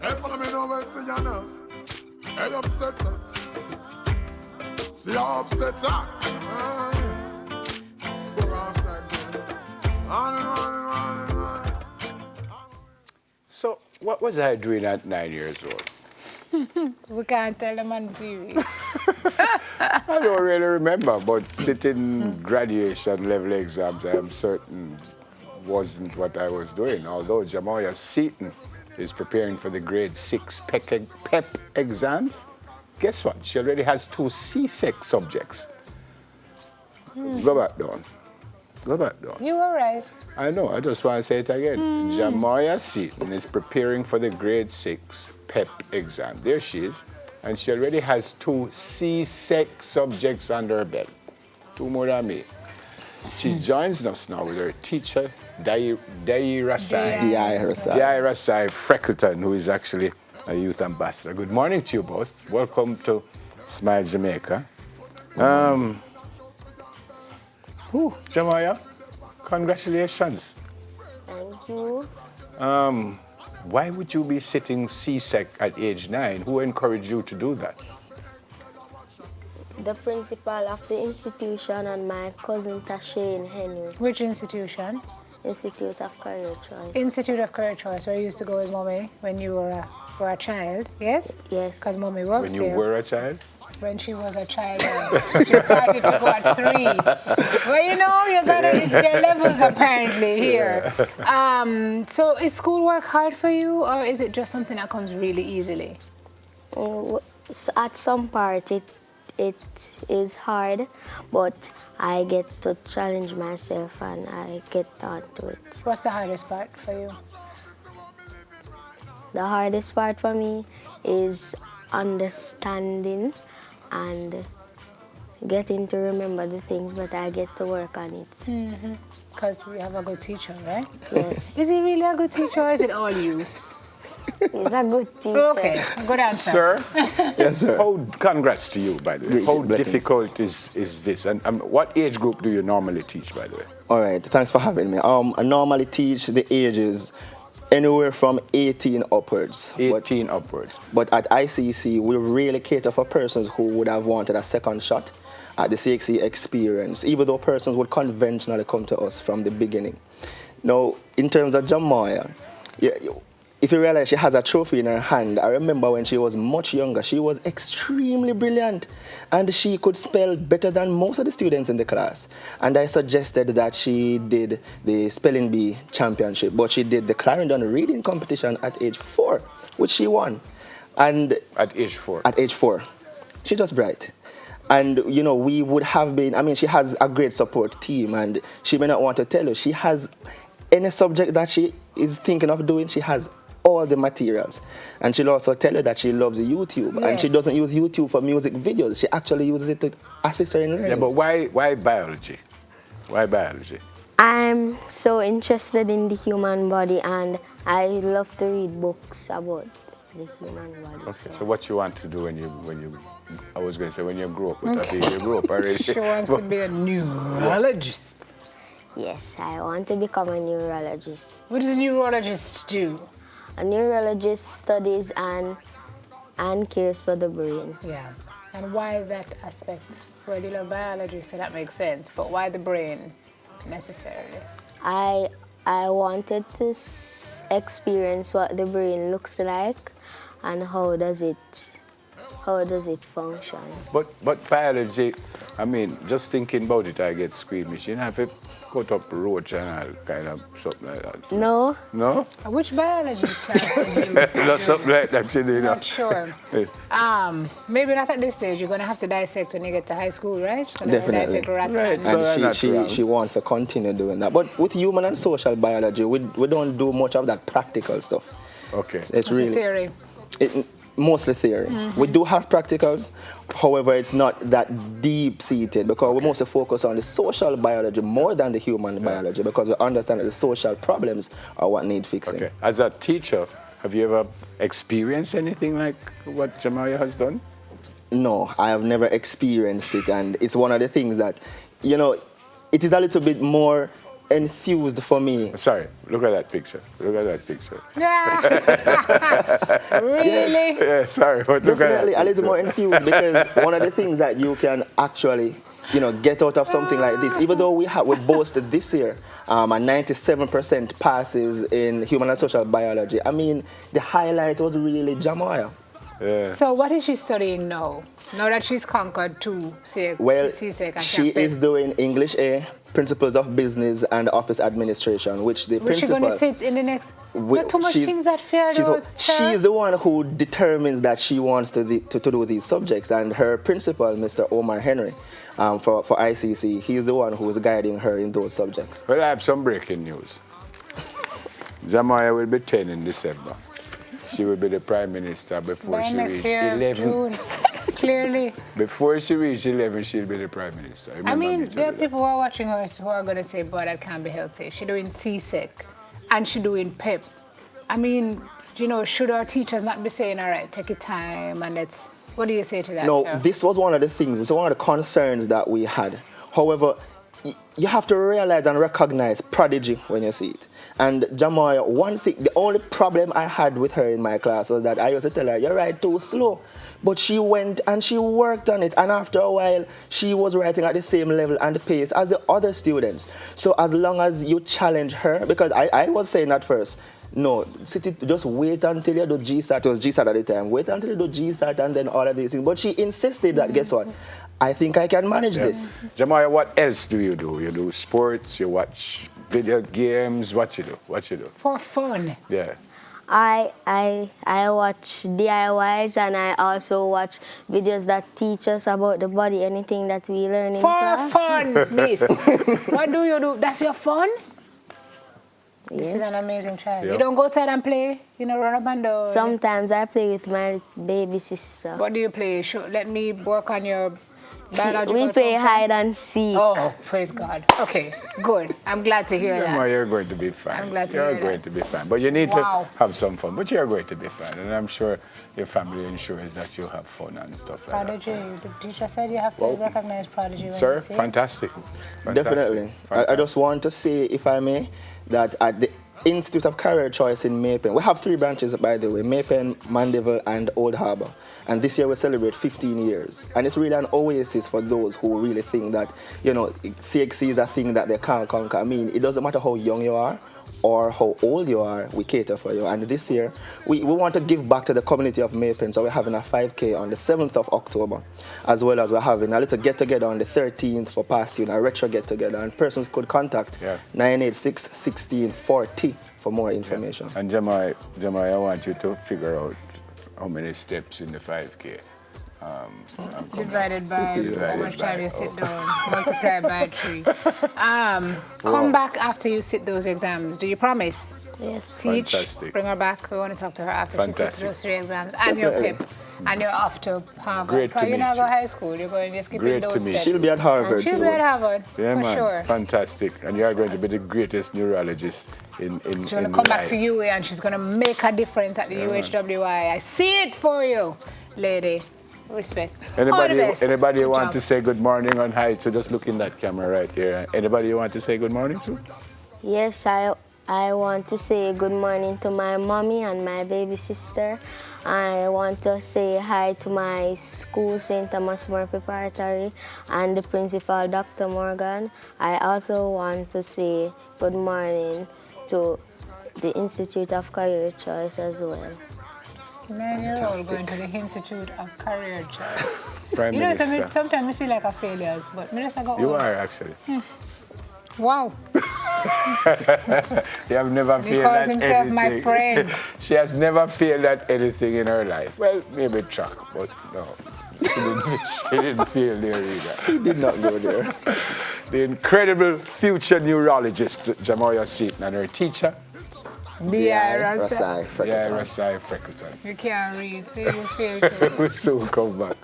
Hey, follow me now, where see you now. Hey, upset her. See how upset her. Score outside there. On and on and on and on. So, what was I doing at 9 years old? We can't tell them on TV. I don't really remember, but sitting graduation level exams, I am certain wasn't what I was doing. Although Jamoya Seaton is preparing for the grade 6 PEP exams, guess what? She already has 2 CSEC subjects. Go back down. Go back down. You were right. I know, I just want to say it again. Jamoya Seaton is preparing for the grade 6 PEP exam. There she is. And she already has 2 CSEC subjects under her belt. 2 more than me. She joins us now with her teacher, Dairasai Freckleton, who is actually a youth ambassador. Good morning to you both. Welcome to Smile Jamaica. Jamoya, congratulations. Thank you. Why would you be sitting CSEC at age 9? Who encouraged you to do that? The principal of the institution and my cousin Tashain Henry. Which institution? Institute of Career Choice. Institute of Career Choice, where you used to go with Mommy when you were a child, yes? Yes. Because Mommy works When you there. were a child? When she was a child. She started to go at 3. Well, you know, you got there are levels apparently here. So is schoolwork hard for you, or is it just something that comes really easily? At some part it is hard, but I get to challenge myself and I get on to it. What's the hardest part for you? The hardest part for me is understanding and getting to remember the things, but I get to work on it. Because you have a good teacher, right? Yes. Is he really a good teacher, or is it all you? He's a good teacher. Okay, good answer. Sir? Yes, sir. Congrats to you, by the way. Great How blessings. difficult is this? And what age group do you normally teach, by the way? All right, thanks for having me. I normally teach the ages anywhere from 18 upwards. 18 upwards. But at ICC, we really cater for persons who would have wanted a second shot at the CXC experience, even though persons would conventionally come to us from the beginning. Now, in terms of Jamoya, if you realize she has a trophy in her hand, I remember when she was much younger, she was extremely brilliant and she could spell better than most of the students in the class. And I suggested that she did the Spelling Bee Championship, but she did the Clarendon Reading Competition at age 4, which she won. And At age 4? At age 4. She's just bright. And, you know, we would have been, I mean, she has a great support team and she may not want to tell you, she has any subject that she is thinking of doing, she has all the materials. And she'll also tell you that she loves YouTube. Yes. And she doesn't use YouTube for music videos. She actually uses it to assist her in learning. Yeah, but why biology? Why biology? I'm so interested in the human body and I love to read books about the human body. Okay, so what you want to do when you I was going to say when you grow up, but I think you grew up already. She wants to be a neurologist. Yes, I want to become a neurologist. What does a neurologist do? A neurologist studies and cares for the brain. Yeah. And why that aspect? Well, you love biology, so that makes sense. But why the brain necessarily? I wanted to experience what the brain looks like and how does it function. But biology, I mean, just thinking about it, I get squeamish. You know, if you cut up roach and all kind of something like that. No, No? Which biology class did you? Not something like that, you know. Not sure. Maybe not at this stage. You're going to have to dissect when you get to high school, right? Definitely. Dissect rats Right, and- so- And she wants to continue doing that. But with human and social biology, we don't do much of that practical stuff. Okay. It's What's the really theory? mostly theory. We do have practicals, however, it's not that deep-seated because we mostly focus on the social biology more than the human biology because we understand that the social problems are what need fixing. Okay. As a teacher, have you ever experienced anything like what Jamoya has done? No, I have never experienced it, and it's one of the things that, you know, it is a little bit more enthused for me. Sorry, look at that picture. Look at that picture. Really? Yeah, sorry, but look at Definitely that. a little more infused because one of the things that you can actually, get out of something like this, even though we boasted this year a 97% passes in human and social biology. I mean, the highlight was really Jamoya. Yeah. So what is she studying now? Now that she's conquered two Well, CSEC and she is doing English A, Principles of Business and Office Administration, which the Where's she principal... going to sit in the next... Not too much things that fear she's the one who determines that she wants to do these subjects, and her principal, Mr. Omar Henry, for ICC, he's the one who is guiding her in those subjects. Well, I have some breaking news. Jamoya will be 10 in December. She will be the Prime Minister before by she next reaches year, 11. June. Clearly. Before she reaches 11, she'll be the Prime Minister. I mean, there are people who are watching her who are going to say, boy, that can't be healthy. She's doing CSEC and she's doing PEP. I mean, should our teachers not be saying, all right, take your time and let's... What do you say to that, No, sir? this was one of the things, it was one of the concerns that we had. However, you have to realize and recognize prodigy when you see it. And Jamoya, one thing, the only problem I had with her in my class was that I used to tell her, you're right, too slow. But she went and she worked on it. And after a while, she was writing at the same level and pace as the other students. So as long as you challenge her, because I was saying at first, no, just wait until you do GSAT. It was GSAT at the time. Wait until you do GSAT and then all of these things. But she insisted that, guess what? I think I can manage this. Jamoya, what else do? You do sports, you watch video games, what you do? For fun. Yeah. I watch DIYs and I also watch videos that teach us about the body, anything that we learn in For class. fun, miss. What do you do? That's your fun? This is Yes. an amazing child. Yep. You don't go outside and play? Run up and down? Sometimes I play with my baby sister. What do you play? Let me work on your biological We play functions. hide and seek. Oh, praise God. Okay, good. I'm glad to hear Jamoya, that. you're going to be fine. I'm glad to You're hear going that. to be fine. But you need Wow. to have some fun. But you're going to be fine. And I'm sure your family ensures that you have fun and stuff like Prodigy. The teacher said you have to Well, recognize prodigy when that. Sir, you see it. fantastic. Definitely. I just want to say, if I may, that at the Institute of Career Choice in Maypen, we have 3 branches, by the way, Maypen, Mandeville, and Old Harbour. And this year we celebrate 15 years. And it's really an oasis for those who really think that, CXC is a thing that they can't conquer. I mean, it doesn't matter how young you are or how old you are, we cater for you. And this year, we want to give back to the community of Maypen, so we're having a 5K on the 7th of October, as well as we're having a little get-together on the 13th for past students, a retro get-together, and persons could contact 986-1640 for more information. And Jamoya, I want you to figure out how many steps in the 5K. Divided by how much time you sit oh. down, multiply by 3. Come back after you sit those exams. Do you promise? Yes. Teach, Fantastic. bring her back. We want to talk to her after she sits Fantastic. those 3 exams. And your PIP. And you're off to Harvard. Great to You're meet not going you. to high school. You're going to just keep in Great to those meet you. steps. She'll be at Harvard She'll soon. be at Harvard, Yeah, for man. sure. Fantastic. And you are going to be the greatest neurologist in She's going to come back to UA and she's going to make a difference at the UHWI. I see it for you, lady. Respect. All the best. Anybody Good want job. to say good morning on hi to? Just look in that camera right here. Anybody you want to say good morning to? Yes, I want to say good morning to my mommy and my baby sister. I want to say hi to my school, St. Thomas More Preparatory, and the principal, Dr. Morgan. I also want to say good morning to the Institute of Career Choice as well. 9-year-old going to the Institute of Career Choice. Prime Minister. Sometimes I feel like I failures, but I just got You old. are actually. Wow. You have never He failed calls at himself anything. my friend. She has never failed at anything in her life. Well, maybe track, but no. She didn't fail there either. He did not go there. The incredible future neurologist, Jamoya Seaton, and her teacher, Rasai, Rasai Freckleton. You can't read, so you feel too. Will soon come back.